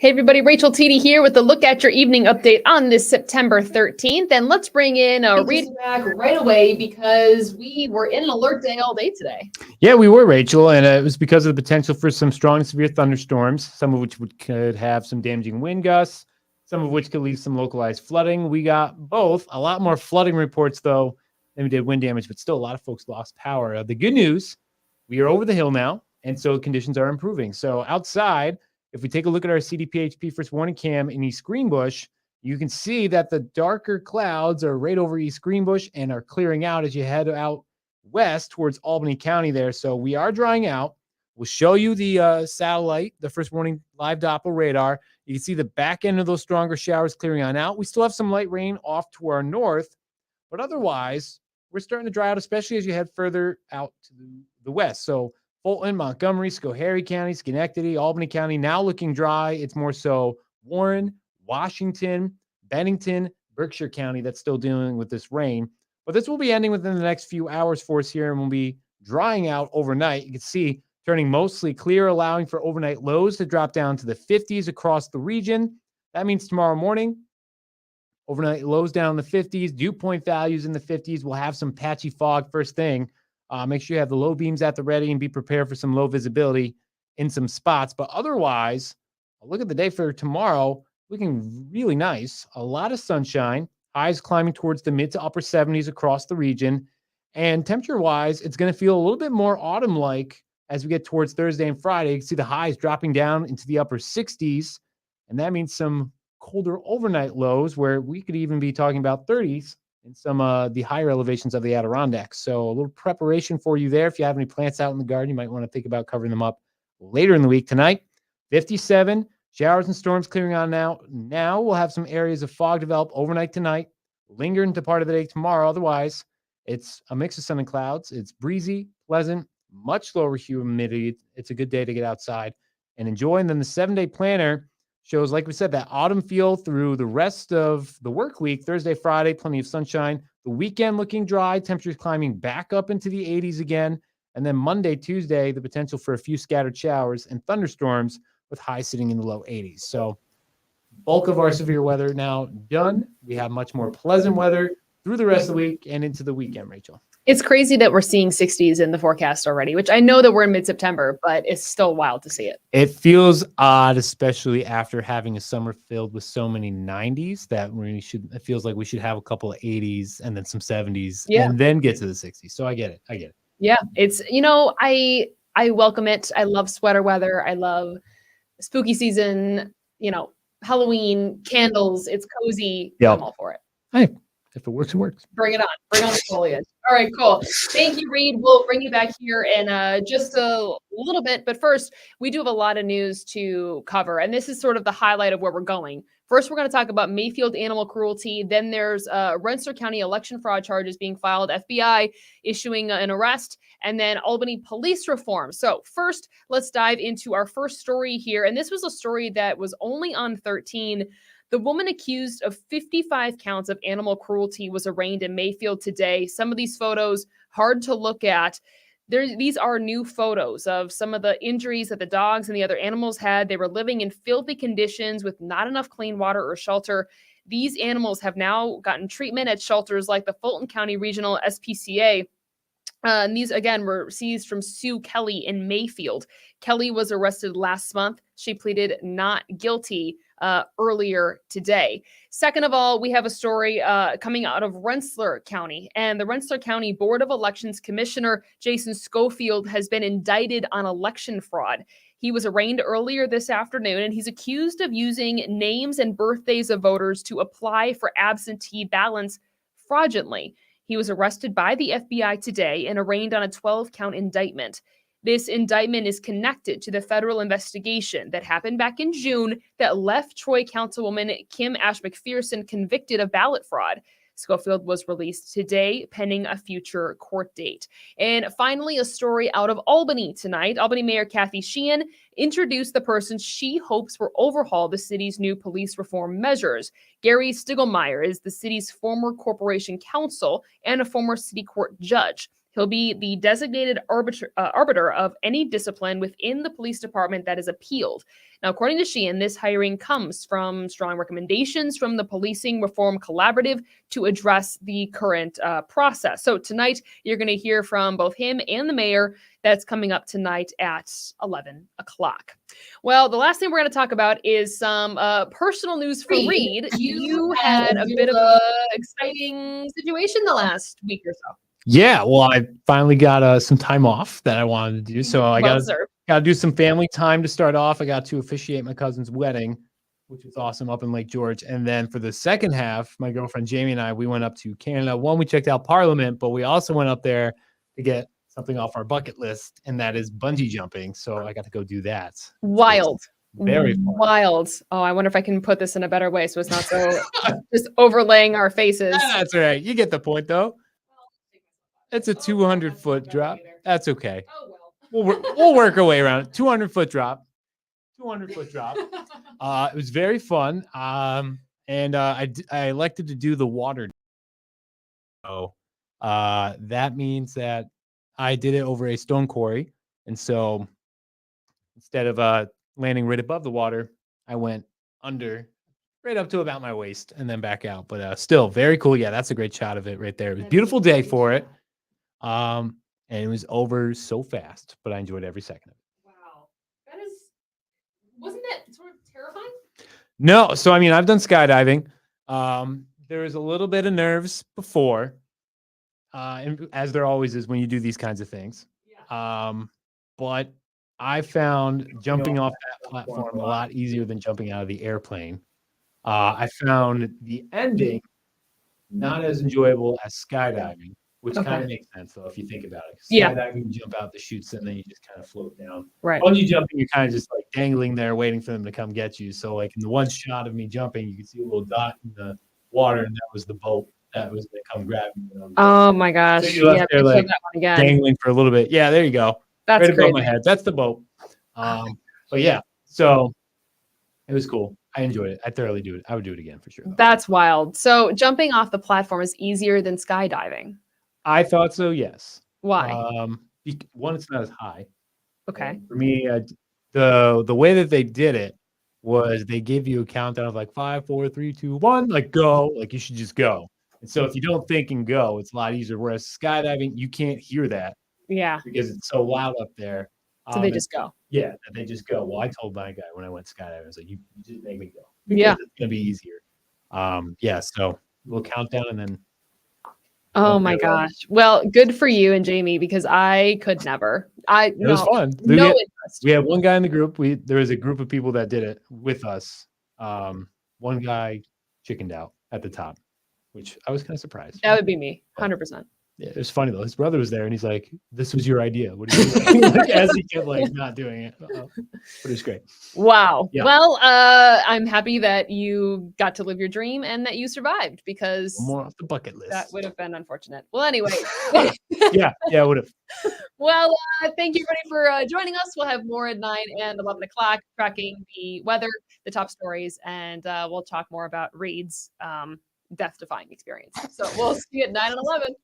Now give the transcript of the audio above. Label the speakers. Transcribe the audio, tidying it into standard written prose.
Speaker 1: Hey everybody, Rachel Teedy here with the Look at Your Evening update on this September 13th. And let's bring in Reed back right away because we were in an alert day all day today.
Speaker 2: Yeah, we were, Rachel, and it was because of the potential for some strong severe thunderstorms, some of which could have some damaging wind gusts, some of which could leave some localized flooding. We got both. A lot more flooding reports, though, than we did wind damage, but still a lot of folks lost power. The good news, we are over the hill now, and so conditions are improving. So outside, if we take a look at our CDPHP first warning cam in East Greenbush, you can see that the darker clouds are right over East Greenbush and are clearing out as you head out west towards Albany County there. So we are drying out. We'll show you the satellite, the first warning live Doppler radar. You can see the back end of those stronger showers clearing on out. We still have some light rain off to our north, but otherwise, we're starting to dry out, especially as you head further out to the west. So Fulton, Montgomery, Schoharie County, Schenectady, Albany County, now looking dry. It's more so Warren, Washington, Bennington, Berkshire County that's still dealing with this rain. But this will be ending within the next few hours for us here, and we'll be drying out overnight. You can see turning mostly clear, allowing for overnight lows to drop down to the 50s across the region. That means tomorrow morning, overnight lows down in the 50s, dew point values in the 50s. We'll have some patchy fog first thing. Make sure you have the low beams at the ready and be prepared for some low visibility in some spots. But otherwise, look at the day for tomorrow, looking really nice. A lot of sunshine, highs climbing towards the mid to upper 70s across the region. And temperature-wise, it's going to feel a little bit more autumn-like as we get towards Thursday and Friday. You can see the highs dropping down into the upper 60s. And that means some colder overnight lows where we could even be talking about 30s in some the higher elevations of the Adirondacks. So a little preparation for you there. If you have any plants out in the garden, you might want to think about covering them up later in the week. Tonight, 57, showers and storms clearing on now. Now we'll have some areas of fog develop overnight tonight, linger into part of the day tomorrow. Otherwise, it's a mix of sun and clouds. It's breezy, pleasant, much lower humidity. It's a good day to get outside and enjoy. And then the 7-day planner shows, like we said, that autumn feel through the rest of the work week. Thursday, Friday, plenty of sunshine. The weekend looking dry, temperatures climbing back up into the 80s again. And then Monday, Tuesday, the potential for a few scattered showers and thunderstorms with highs sitting in the low 80s. So bulk of our severe weather now done. We have much more pleasant weather through the rest of the week and into the weekend, Rachel.
Speaker 1: It's crazy that we're seeing 60s in the forecast already, which I know that we're in mid-September, but it's still wild to see it.
Speaker 2: It feels odd, especially after having a summer filled with so many 90s that it feels like we should have a couple of 80s and then some 70s and then get to the 60s. So I get it.
Speaker 1: Yeah, it's, I welcome it. I love sweater weather. I love spooky season, Halloween, candles. It's cozy.
Speaker 2: Yep.
Speaker 1: I'm all for it.
Speaker 2: Hey, if it works, it works.
Speaker 1: Bring it on. Bring on the foliage. All right, cool. Thank you, Reed. We'll bring you back here in just a little bit. But first, we do have a lot of news to cover. And this is sort of the highlight of where we're going. First, we're going to talk about Mayfield animal cruelty. Then there's Rensselaer County election fraud charges being filed, FBI issuing an arrest, and then Albany police reform. So first, let's dive into our first story here. And this was a story that was only on 13. The woman accused of 55 counts of animal cruelty was arraigned in Mayfield today. Some of these photos, hard to look at. These are new photos of some of the injuries that the dogs and the other animals had. They were living in filthy conditions with not enough clean water or shelter. These animals have now gotten treatment at shelters like the Fulton County Regional SPCA. And these, again, were seized from Sue Kelly in Mayfield. Kelly was arrested last month. She pleaded not guilty earlier today. Second of all, we have a story coming out of Rensselaer County, and the Rensselaer County Board of Elections Commissioner Jason Schofield has been indicted on election fraud. He was arraigned earlier this afternoon, and he's accused of using names and birthdays of voters to apply for absentee ballots fraudulently. He was arrested by the FBI today and arraigned on a 12-count indictment. This indictment is connected to the federal investigation that happened back in June that left Troy Councilwoman Kim Ash McPherson convicted of ballot fraud. Schofield was released today, pending a future court date. And finally, a story out of Albany tonight. Albany Mayor Kathy Sheehan introduced the person she hopes will overhaul the city's new police reform measures. Gary Stiglmeyer is the city's former corporation counsel and a former city court judge. He'll be the designated arbiter of any discipline within the police department that is appealed. Now, according to Sheehan, this hiring comes from strong recommendations from the Policing Reform Collaborative to address the current process. So tonight, you're going to hear from both him and the mayor. That's coming up tonight at 11 o'clock. Well, the last thing we're going to talk about is some personal news for Reed. You had a bit of an exciting situation the last week or so.
Speaker 2: Yeah, well, I finally got some time off that I wanted to do, so I got to do some family time to start off. I got to officiate my cousin's wedding, which was awesome, up in Lake George. And then for the second half, my girlfriend Jamie and I, we went up to Canada. One, we checked out Parliament, but we also went up there to get something off our bucket list, and that is bungee jumping. So I got to go do that.
Speaker 1: Wild.
Speaker 2: Very fun.
Speaker 1: Wild. Oh, I wonder if I can put this in a better way so it's not so just overlaying our faces.
Speaker 2: That's all right. You get the point, though. It's a 200-foot drop. That's okay.
Speaker 1: Oh, well.
Speaker 2: We'll work our way around it. 200-foot drop. 200-foot drop. It was very fun. And I elected to do the water. So that means that I did it over a stone quarry. And so instead of landing right above the water, I went under right up to about my waist and then back out. But still very cool. Yeah, that's a great shot of it right there. It was a beautiful day for it. And it was over so fast, but I enjoyed every second of it.
Speaker 1: Wow. Wasn't that sort of terrifying?
Speaker 2: No. So, I mean, I've done skydiving. There was a little bit of nerves before, and as there always is when you do these kinds of things. Yeah. But I found jumping off that platform a lot easier than jumping out of the airplane. I found the ending not as enjoyable as skydiving. Which kind of makes sense, though, if you think about it. Skydiving, you jump out the chutes, and then you just kind of float down.
Speaker 1: Right.
Speaker 2: Bungee jumping, you're kind of just like dangling there, waiting for them to come get you. So, like in the one shot of me jumping, you can see a little dot in the water, and that was the boat that was going to come grab me.
Speaker 1: Oh my gosh!
Speaker 2: So you left there like dangling for a little bit. Yeah, there you go.
Speaker 1: That's
Speaker 2: right above my head. That's the boat. But yeah, so it was cool. I enjoyed it. I thoroughly do it. I would do it again for sure.
Speaker 1: That's wild. So jumping off the platform is easier than skydiving.
Speaker 2: I thought so, yes.
Speaker 1: Why?
Speaker 2: One, it's not as high.
Speaker 1: Okay.
Speaker 2: For me, the way that they did it was they give you a countdown of like 5, 4, 3, 2, 1, like go, like you should just go. And so if you don't think and go, it's a lot easier. Whereas skydiving, you can't hear that.
Speaker 1: Yeah.
Speaker 2: Because it's so loud up there.
Speaker 1: So they just go.
Speaker 2: Yeah, they just go. Well, I told my guy when I went skydiving, I was like, you just make me go.
Speaker 1: Yeah.
Speaker 2: It's gonna be easier. Yeah, so we'll countdown and then.
Speaker 1: Oh my gosh. Well, good for you and Jamie, because I could never. It
Speaker 2: was fun.
Speaker 1: No interest.
Speaker 2: We had one guy in the group. There was a group of people that did it with us. One guy chickened out at the top, which I was kind of surprised.
Speaker 1: That would be me, 100%.
Speaker 2: Yeah, it was funny though. His brother was there, and he's like, "This was your idea. What are you doing?" Like, as he kept like not doing it, but it was great.
Speaker 1: Wow.
Speaker 2: Yeah.
Speaker 1: Well, I'm happy that you got to live your dream and that you survived, because
Speaker 2: More off the bucket list.
Speaker 1: that would have been unfortunate. Well, anyway.
Speaker 2: yeah, it would have.
Speaker 1: Well, thank you everybody for joining us. We'll have more at 9 and 11 o'clock, tracking the weather, the top stories, and we'll talk more about Reed's death-defying experience. So we'll see you at 9 and 11.